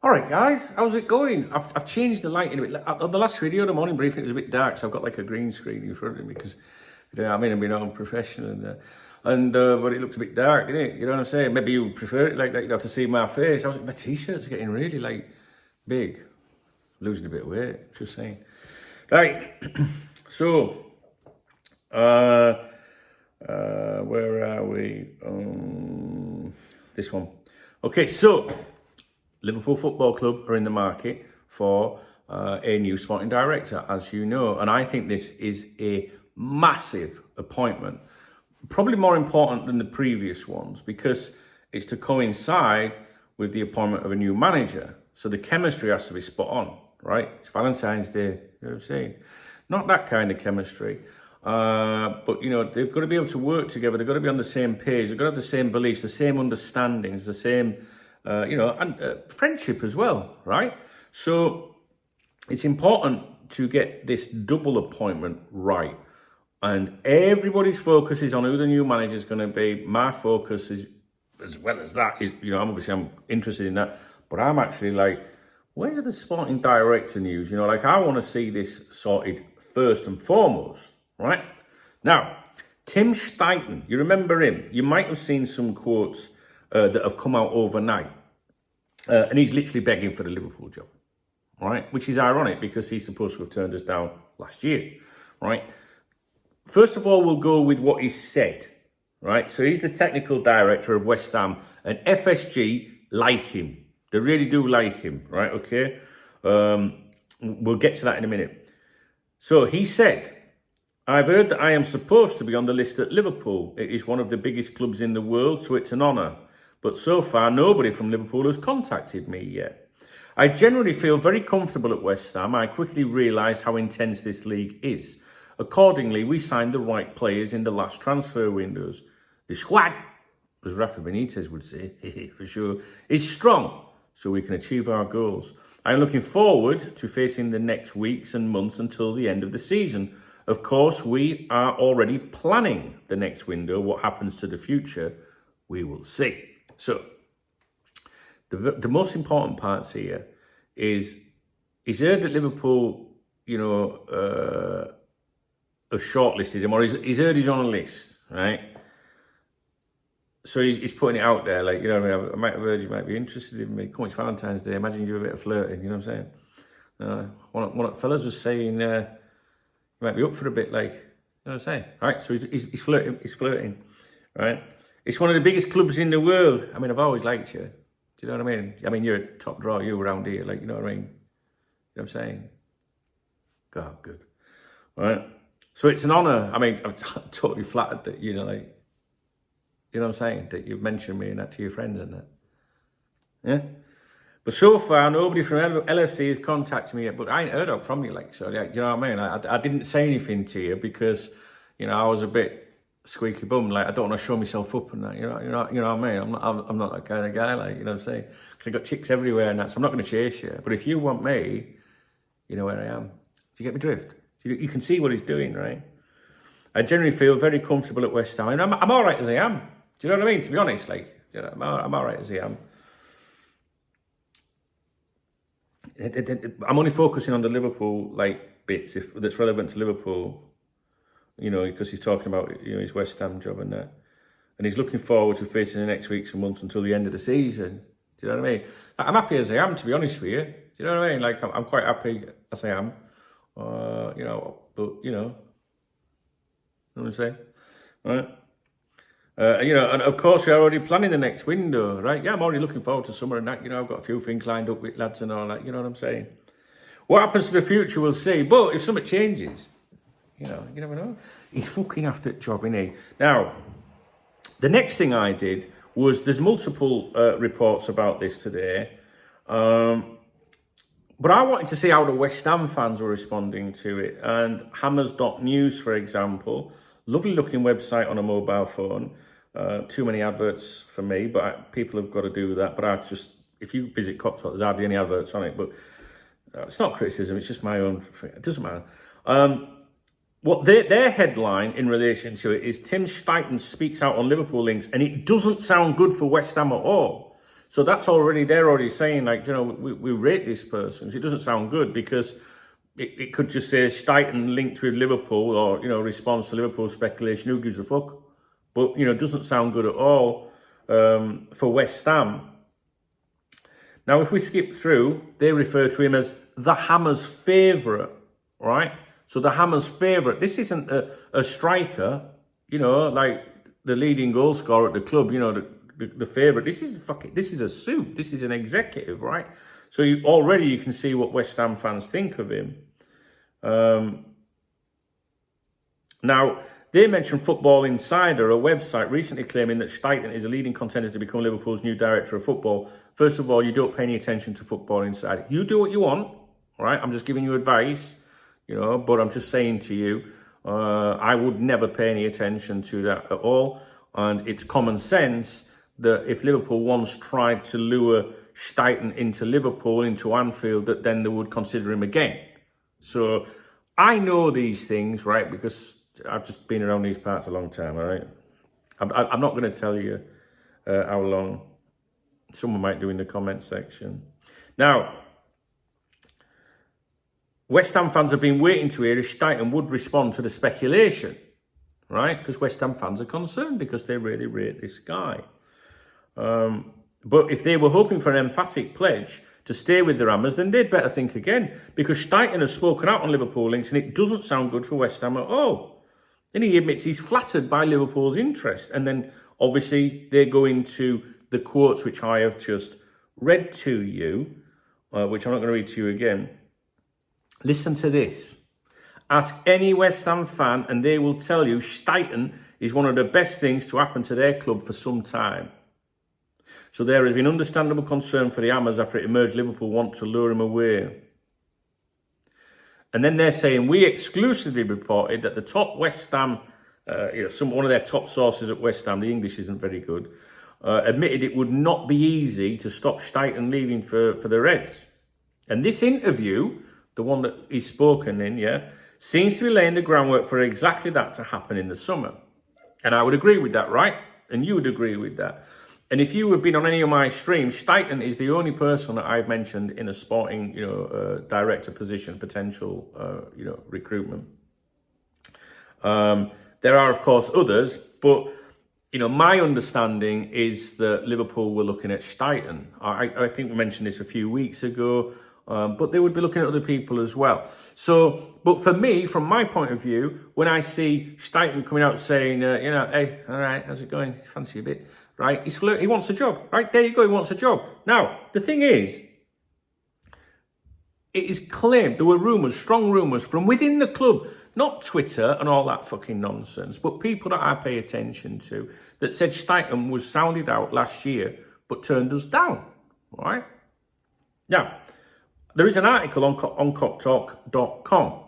All right, guys, how's it going? I've changed the lighting a bit. On the last video, the morning briefing, it was a bit dark, so I've got like a green screen in front of me because, you know, I mean, I'm being unprofessional but it looks a bit dark, didn't it? You know what I'm saying? Maybe you prefer it like that. You don't have to see my face. My t-shirts are getting really like big, losing a bit of weight. Just saying. Right. So, where are we? This one. Okay, so. Liverpool Football Club are in the market for a new sporting director, as you know. And I think this is a massive appointment. Probably more important than the previous ones because it's to coincide with the appointment of a new manager. So the chemistry has to be spot on, right? It's Valentine's Day, you know what I'm saying? Not that kind of chemistry. But, you know, they've got to be able to work together. They've got to be on the same page. They've got to have the same beliefs, the same understandings, the same... and friendship as well, right? So it's important to get this double appointment right. And everybody's focus is on who the new manager is going to be. My focus is, as well as that, is, you know, I'm interested in that. But I'm actually like, where's the sporting director news? You know, like I want to see this sorted first and foremost, right? Now, Tim Steichen, you remember him? You might have seen some quotes that have come out overnight. And he's literally begging for the Liverpool job, right? Which is ironic because he's supposed to have turned us down last year, right? First of all, we'll go with what he said, right? So he's the technical director of West Ham and FSG like him. They really do like him, right? Okay. We'll get to that in a minute. So he said, I've heard that I am supposed to be on the list at Liverpool. It is one of the biggest clubs in the world, so it's an honour. But so far, nobody from Liverpool has contacted me yet. I generally feel very comfortable at West Ham. I quickly realised how intense this league is. Accordingly, we signed the right players in the last transfer windows. The squad, as Rafa Benitez would say, for sure, is strong, so we can achieve our goals. I'm looking forward to facing the next weeks and months until the end of the season. Of course, we are already planning the next window. What happens to the future, we will see. So, the most important parts here is he's heard that Liverpool, you know, have shortlisted him, or he's heard he's on a list, right? So he's putting it out there, like, you know what I mean? I might have heard you might be interested in me. Come on, it's Valentine's Day. Imagine you do a bit of flirting, you know what I'm saying? One of the fellas was saying, you might be up for a bit, like, you know what I'm saying? Right, so he's flirting, right? It's one of the biggest clubs in the world. I mean, I've always liked you. Do you know what I mean? I mean, you're a top draw, you around here, like, you know what I mean? You know what I'm saying? God, good. Right? So it's an honour. I mean, I'm totally flattered that, you know, like, you know what I'm saying? That you've mentioned me and that to your friends and that. Yeah? But so far, nobody from LFC has contacted me yet, but I ain't heard of from you, like, so, like, you know what I mean? I didn't say anything to you because, you know, I was a bit squeaky bum, like, I don't want to show myself up and that, you know what I mean? I'm not that kind of guy, like, you know what I'm saying? Because I've got chicks everywhere and that, so I'm not going to chase you. But if you want me, you know where I am. Do you get me drift? You can see what he's doing, right? I generally feel very comfortable at West Ham. And I'm all right as I am. Do you know what I mean? To be honest, like, you know, I'm all right as I am. I'm only focusing on the Liverpool, like, bits that's relevant to Liverpool. You know, because he's talking about, you know, his West Ham job and that. And he's looking forward to facing the next weeks and months until the end of the season. Do you know what I mean? I'm happy as I am, to be honest with you. Do you know what I mean? Like, I'm quite happy as I am. You know, but, you know what I'm saying? Right? You know, and of course, we're already planning the next window, right? Yeah, I'm already looking forward to summer and that. You know, I've got a few things lined up with lads and all that. You know what I'm saying? What happens to the future, we'll see. But if something changes... You know, you never know. He's fucking after that job, innit? Now, the next thing I did was, there's multiple reports about this today. But I wanted to see how the West Ham fans were responding to it. And Hammers.news, for example, lovely looking website on a mobile phone. Too many adverts for me, but people have got to do that. But if you visit Cocktail, there's hardly any adverts on it. But it's not criticism, it's just my own. It doesn't matter. What their headline in relation to it is Tim Steichen speaks out on Liverpool links, and it doesn't sound good for West Ham at all. So that's already, they're already saying, like, you know, we rate this person. It doesn't sound good because it could just say Stuyton linked with Liverpool, or, you know, response to Liverpool speculation. Who gives a fuck? But, you know, it doesn't sound good at all for West Ham. Now, if we skip through, they refer to him as the Hammers' favourite, right? So the Hammers' favourite. This isn't a striker, you know, like the leading goal scorer at the club, you know, the favourite. This is a suit. This is an executive, right? So already you can see what West Ham fans think of him. Now, they mentioned Football Insider, a website, recently claiming that Stuyton is a leading contender to become Liverpool's new director of football. First of all, you don't pay any attention to Football Insider. You do what you want, right? I'm just giving you advice, you know, but I'm just saying to you, I would never pay any attention to that at all. And it's common sense that if Liverpool once tried to lure Stuyton into Liverpool, into Anfield, that then they would consider him again. So I know these things, right, because I've just been around these parts a long time, all right? I'm not going to tell you how long. Someone might do in the comment section. Now, West Ham fans have been waiting to hear if Stuyton would respond to the speculation, right? Because West Ham fans are concerned because they really rate this guy. But if they were hoping for an emphatic pledge to stay with the Hammers, then they'd better think again, because Stuyton has spoken out on Liverpool links and it doesn't sound good for West Ham at all. Then he admits he's flattered by Liverpool's interest. And then obviously they go into the quotes which I have just read to you, which I'm not going to read to you again. Listen to this. Ask any West Ham fan and they will tell you Stuyton is one of the best things to happen to their club for some time. So there has been understandable concern for the Hammers after it emerged Liverpool want to lure him away. And then they're saying, we exclusively reported that the top West Ham, one of their top sources at West Ham, the English isn't very good, admitted it would not be easy to stop Stuyton leaving for the Reds. And this interview, the one that he's spoken in, seems to be laying the groundwork for exactly that to happen in the summer. And I would agree with that, right? And you would agree with that. And if you have been on any of my streams, Stuyton is the only person that I've mentioned in a sporting, director position, potential, recruitment. There are, of course, others, but, my understanding is that Liverpool were looking at Stuyton. I think we mentioned this a few weeks ago, but they would be looking at other people as well. So, but for me, from my point of view, when I see Stuyton coming out saying, hey, all right, how's it going? Fancy a bit? Right, he wants a job. Right, there you go, he wants a job. Now, the thing is, it is claimed, there were rumours, strong rumours from within the club, not Twitter and all that fucking nonsense, but people that I pay attention to, that said Stuyton was sounded out last year, but turned us down, right? Now, there is an article on cocktalk.com,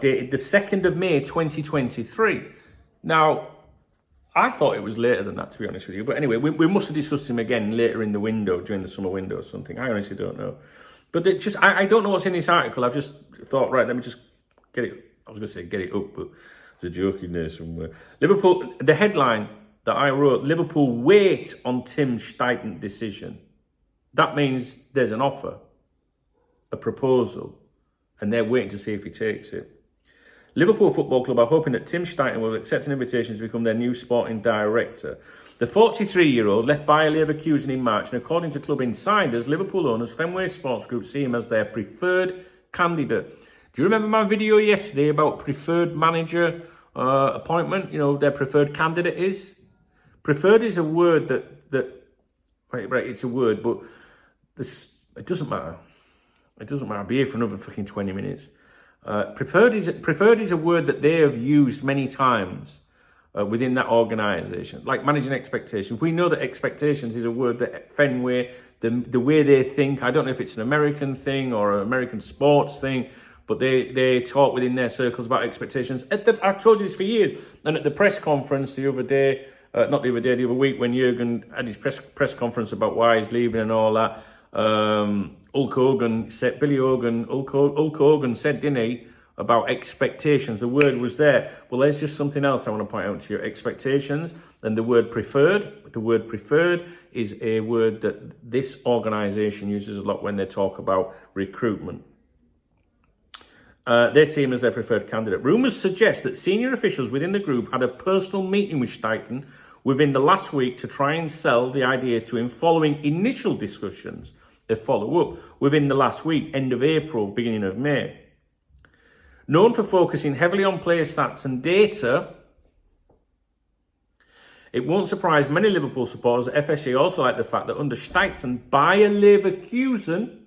dated the 2nd of May, 2023. Now, I thought it was later than that, to be honest with you. But anyway, we must have discussed him again later in the window, during the summer window or something. I honestly don't know. But I don't know what's in this article. I've just thought, right, let me just get it. I was going to say get it up, but there's a joke in there somewhere. Liverpool, the headline that I wrote, Liverpool wait on Tim Stuyton decision. That means there's an offer, a proposal, and they're waiting to see if he takes it. Liverpool Football Club are hoping that Tim Stuyton will accept an invitation to become their new sporting director. The 43-year-old left Bayer Leverkusen in March, and according to club insiders, Liverpool owners Fenway Sports Group see him as their preferred candidate. Do you remember my video yesterday about preferred manager appointment? Their preferred candidate is? Preferred is a word that right, it's a word, but it doesn't matter. It doesn't matter. I'll be here for another fucking 20 minutes. Preferred is a word that they have used many times within that organisation, like managing expectations. We know that expectations is a word that Fenway, the way they think, I don't know if it's an American thing or an American sports thing, but they talk within their circles about expectations. I've told you this for years, and at the press conference the other day, the other week, when Jurgen had his press conference about why he's leaving and all that, Hulk Hogan said, didn't he, about expectations. The word was there. Well, there's just something else I want to point out to you. Expectations and the word preferred. The word preferred is a word that this organisation uses a lot when they talk about recruitment. They see him as their preferred candidate. Rumours suggest that senior officials within the group had a personal meeting with Shenton within the last week to try and sell the idea to him following initial discussions that follow up within the last week, end of April, beginning of May. Known for focusing heavily on player stats and data, it won't surprise many Liverpool supporters that FSG also like the fact that under Shenton, Bayer Leverkusen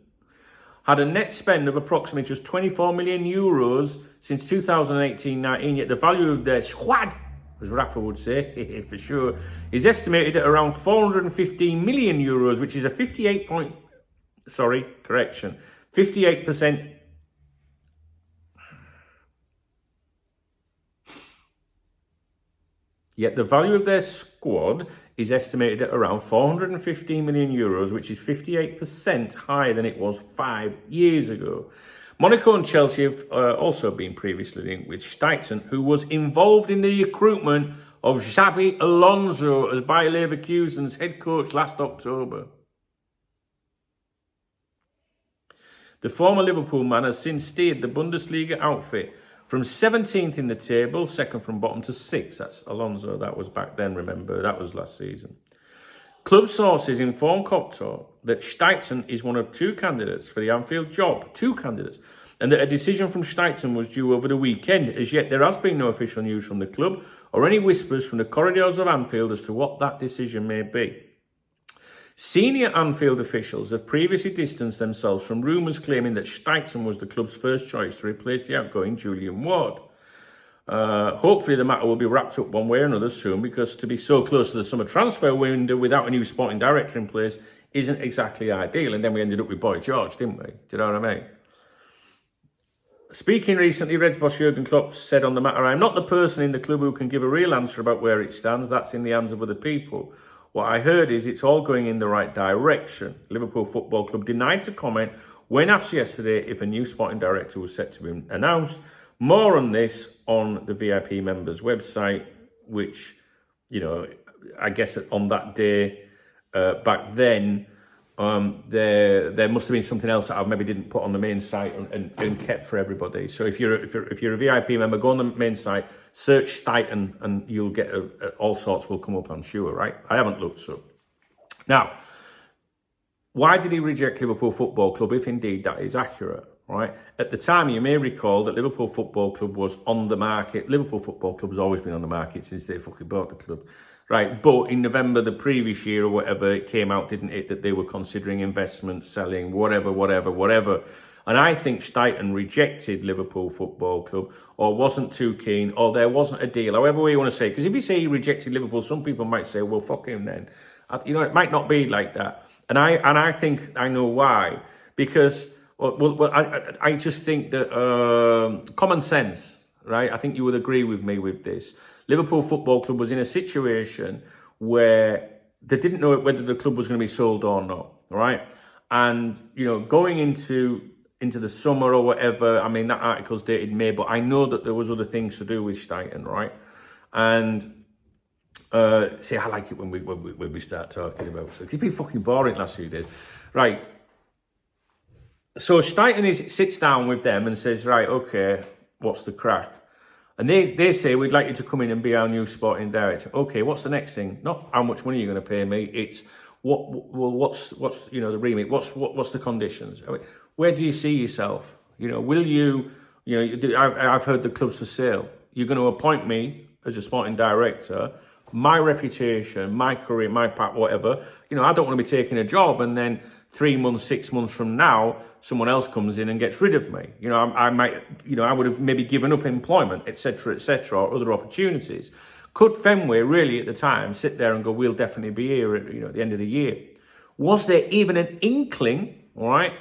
had a net spend of approximately just 24 million euros since 2018-19, yet the value of their squad, as Rafa would say, for sure, is estimated at around 415 million euros, which is a 58%. Yet the value of their squad is estimated at around 415 million euros, which is 58% higher than it was 5 years ago. Monaco and Chelsea have also been previously linked with Shenton, who was involved in the recruitment of Xabi Alonso as Bayer Leverkusen's head coach last October. The former Liverpool man has since steered the Bundesliga outfit from 17th in the table, second from bottom, to 6th. That's Alonso. That was back then, remember. That was last season. Club sources inform Coptalk that Shenton is one of 2 candidates for the Anfield job. 2 candidates. And that a decision from Shenton was due over the weekend. As yet, there has been no official news from the club or any whispers from the corridors of Anfield as to what that decision may be. Senior Anfield officials have previously distanced themselves from rumours claiming that Shenton was the club's first choice to replace the outgoing Julian Ward. Hopefully the matter will be wrapped up one way or another soon, because to be so close to the summer transfer window without a new sporting director in place isn't exactly ideal. And then we ended up with Boy George, didn't we? Do you know what I mean? Speaking recently, Reds boss Jurgen Klopp said on the matter, "I'm not the person in the club who can give a real answer about where it stands. That's in the hands of other people. What I heard is it's all going in the right direction." Liverpool Football Club denied to comment when asked yesterday if a new sporting director was set to be announced. More on this on the VIP members website, which, you know, I guess on that day back then, there must have been something else that I maybe didn't put on the main site and kept for everybody. So if you're a VIP member, go on the main site, search Shenton, and you'll get all sorts will come up, I'm sure, right? I haven't looked, so. Now, why did he reject Liverpool Football Club, if indeed that is accurate, right? At the time, you may recall that Liverpool Football Club was on the market. Liverpool Football Club has always been on the market since they fucking bought the club. Right, but in November the previous year or whatever, it came out, didn't it, that they were considering investment, selling, whatever. And I think Shenton rejected Liverpool Football Club, or wasn't too keen, or there wasn't a deal, however way you want to say it. Because if you say he rejected Liverpool, some people might say, well, fuck him then. You know, it might not be like that. And I think I know why. Because, I just think that common sense, right? I think you would agree with me with this. Liverpool Football Club was in a situation where they didn't know whether the club was going to be sold or not, right? And, you know, going into the summer or whatever, I mean, that article's dated May, but I know that there was other things to do with Shenton, right? And, see, I like it when we start talking about it. It's been fucking boring last few days. Right. So Shenton sits down with them and says, right, okay, what's the crack? And they say, we'd like you to come in and be our new sporting director. Okay, what's the next thing? Not how much money you're going to pay me. It's what's you know, the remit. What's the conditions? I mean, where do you see yourself? You know, will you know, I've heard the club's for sale. You're going to appoint me as a sporting director. My reputation, my career, my path, whatever. You know, I don't want to be taking a job and then 3 months, 6 months from now, someone else comes in and gets rid of me. You know, I might, you know, I would have maybe given up employment, etc., or other opportunities. Could Fenway really at the time sit there and go, we'll definitely be here at, you know, at the end of the year? Was there even an inkling, all right,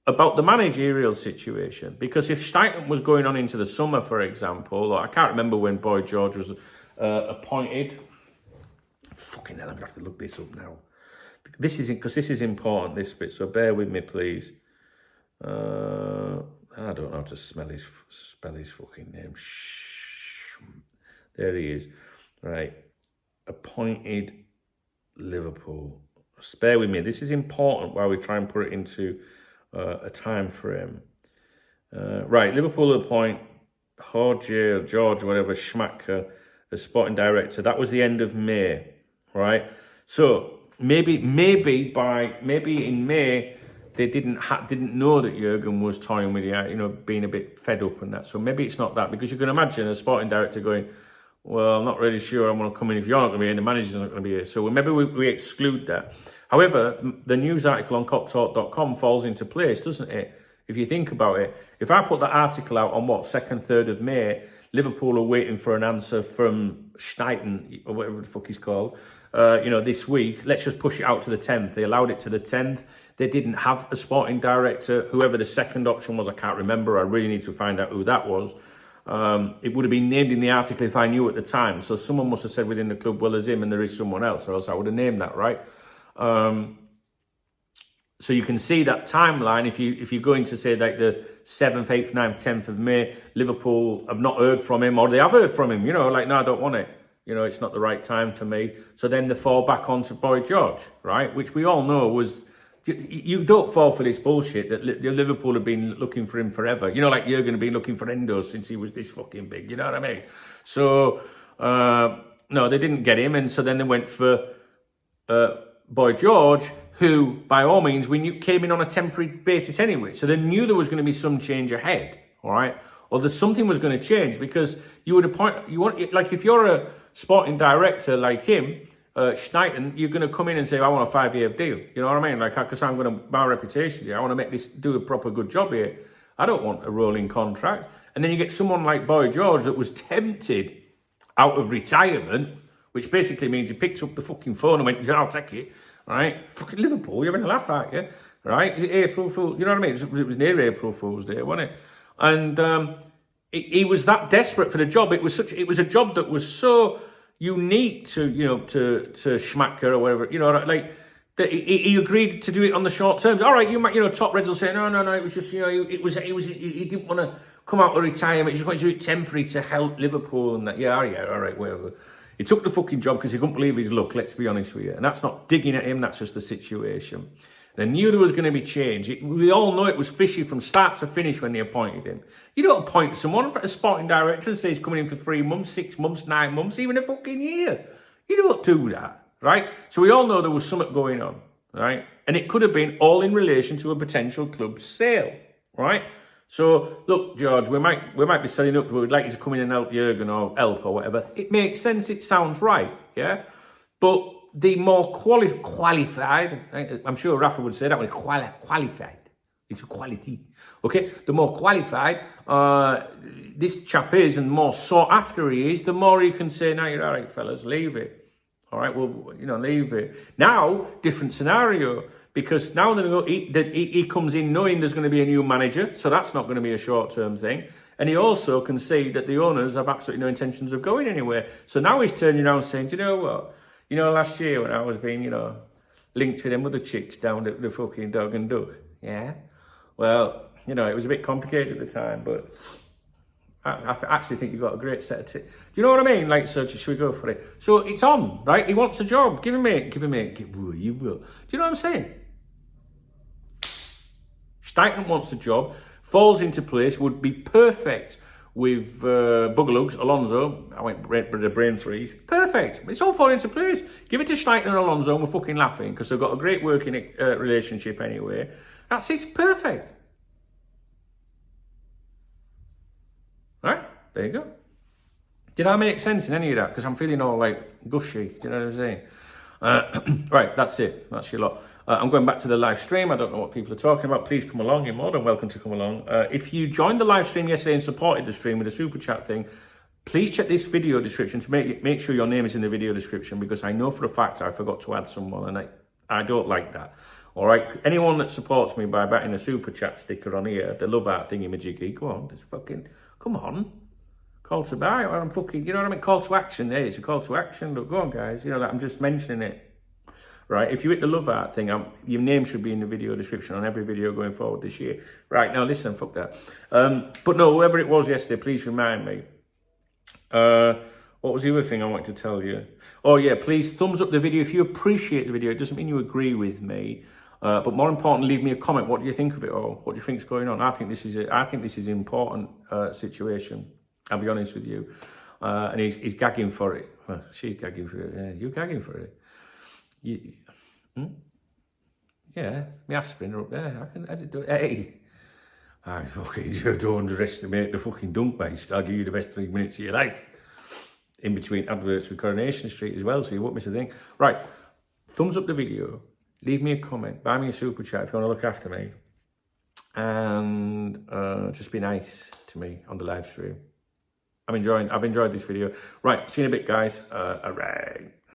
about the managerial situation? Because if Shenton was going on into the summer, for example, or I can't remember when Boy George was appointed. Fucking hell, I'm going to have to look this up now. This is important, this bit, so bear with me, please. I don't know how to spell his fucking name. There he is. Right. Appointed Liverpool. Spare with me. This is important while we try and put it into a time frame. Right. Liverpool appoint George, whatever, Schmacker as sporting director. That was the end of May. Right. So maybe in May they didn't know that Jurgen was toying with being a bit fed up and that. So maybe it's not that, because you can imagine a sporting director going, well, I'm not really sure I'm going to come in if you're not going to be here and the manager's not going to be here. So maybe we exclude that. However, the news article on coptalk.com falls into place, doesn't it? If you think about it, if I put that article out on 2nd, 3rd of May, Liverpool are waiting for an answer from Shenton, or whatever the fuck he's called, this week. Let's just push it out to the 10th. They allowed it to the 10th. They didn't have a sporting director. Whoever the second option was, I can't remember. I really need to find out who that was. It would have been named in the article if I knew at the time. So someone must have said within the club, well, there's him and there is someone else, or else I would have named that, right? So you can see that timeline. If you're going to say like the 7th, 8th, 9th, 10th of May, Liverpool have not heard from him, or they have heard from him, no, I don't want it. It's not the right time for me. So then they fall back onto Boy George, right? Which we all know was, you don't fall for this bullshit that Liverpool have been looking for him forever. Like Jurgen have been looking for Endo since he was this fucking big, you know what I mean? So, no, they didn't get him. And so then they went for Boy George, who, by all means, we knew came in on a temporary basis anyway. So they knew there was going to be some change ahead, all right? Or that something was going to change, because you would appoint, like if you're a sporting director like him, Shenton, you're going to come in and say, I want a 5-year deal. You know what I mean? Like, because I'm going to, my reputation here, I want to make this, do a proper good job here. I don't want a rolling contract. And then you get someone like Boy George that was tempted out of retirement, which basically means he picked up the fucking phone and went, yeah, I'll take it. Right? Fucking Liverpool, you're having a laugh, aren't you? Right? Is it April Fool? You know what I mean? It was near April Fool's Day, wasn't it? And he was that desperate for the job. It was a job that was so unique to Schmacker or whatever, like that he agreed to do it on the short terms. All right, top Reds will say no, it was just, he didn't want to come out of retirement, he just wanted to do it temporary to help Liverpool and that. Yeah, all right, whatever. He took the fucking job because he couldn't believe his luck, let's be honest with you. And that's not digging at him, that's just the situation. They knew there was going to be change. We all know it was fishy from start to finish when they appointed him. You don't appoint someone, a sporting director, and say he's coming in for 3 months, 6 months, 9 months, even a fucking year. You don't do that, right? So we all know there was something going on, right? And it could have been all in relation to a potential club sale, right? So, look, George, we might be selling up, but we'd like you to come in and help Jurgen or help or whatever. It makes sense, it sounds right, yeah? But the more qualified, I'm sure Rafa would say that one, qualified. It's a quality. Okay? The more qualified this chap is and the more sought after he is, the more you can say, now you're all right, fellas, leave it. All right, well, leave it. Now, different scenario, because now he comes in knowing there's going to be a new manager, so that's not going to be a short-term thing. And he also can see that the owners have absolutely no intentions of going anywhere. So now he's turning around saying, do you know what? Last year when I was being, linked with them other chicks down at the fucking Dog and Duck, yeah? Well, it was a bit complicated at the time, but I actually think you've got a great set of tips. Do you know what I mean? Like, so should we go for it? So it's on, right? He wants a job. Give him it. You will. Do you know what I'm saying? Shenton wants a job, falls into place, would be perfect with Buggerlugs, Alonso. I went with a brain freeze. Perfect. It's all falling into place. Give it to Shenton and Alonso and we're fucking laughing because they've got a great working relationship anyway. That's it. Perfect. Right? There you go. Did I make sense in any of that? Because I'm feeling all like gushy. Do you know what I'm saying? Right, that's it. That's your lot. I'm going back to the live stream. I don't know what people are talking about. Please come along. You're more than welcome to come along. If you joined the live stream yesterday and supported the stream with a super chat thing, please check this video description to make sure your name is in the video description, because I know for a fact I forgot to add someone and I don't like that. All right, anyone that supports me by batting a super chat sticker on here, the love art thingy-majiggy, go on, just fucking, come on. Call to buy, or I'm fucking, you know what I mean? Call to action, it's a call to action. Look, go on, guys, I'm just mentioning it. right? If you hit the love heart thing, your name should be in the video description on every video going forward this year. Right, now listen, fuck that. But no, whoever it was yesterday, please remind me. What was the other thing I wanted to tell you? Oh yeah, please thumbs up the video if you appreciate the video. It doesn't mean you agree with me, but more importantly, leave me a comment. What do you think of it all? What do you think is going on? I think this is an important situation. I'll be honest with you. And he's gagging for it. Well, she's gagging for it. Yeah, you're gagging for it. Yeah, my aspirin are up there. I can do it. Hey. I fucking don't underestimate the fucking dunk, mate. I'll give you the best 3 minutes of your life. In between adverts with Coronation Street as well, so you won't miss a thing. Right, thumbs up the video, leave me a comment, buy me a super chat if you want to look after me, and just be nice to me on the live stream. I've enjoyed this video. Right, see you in a bit, guys. All right.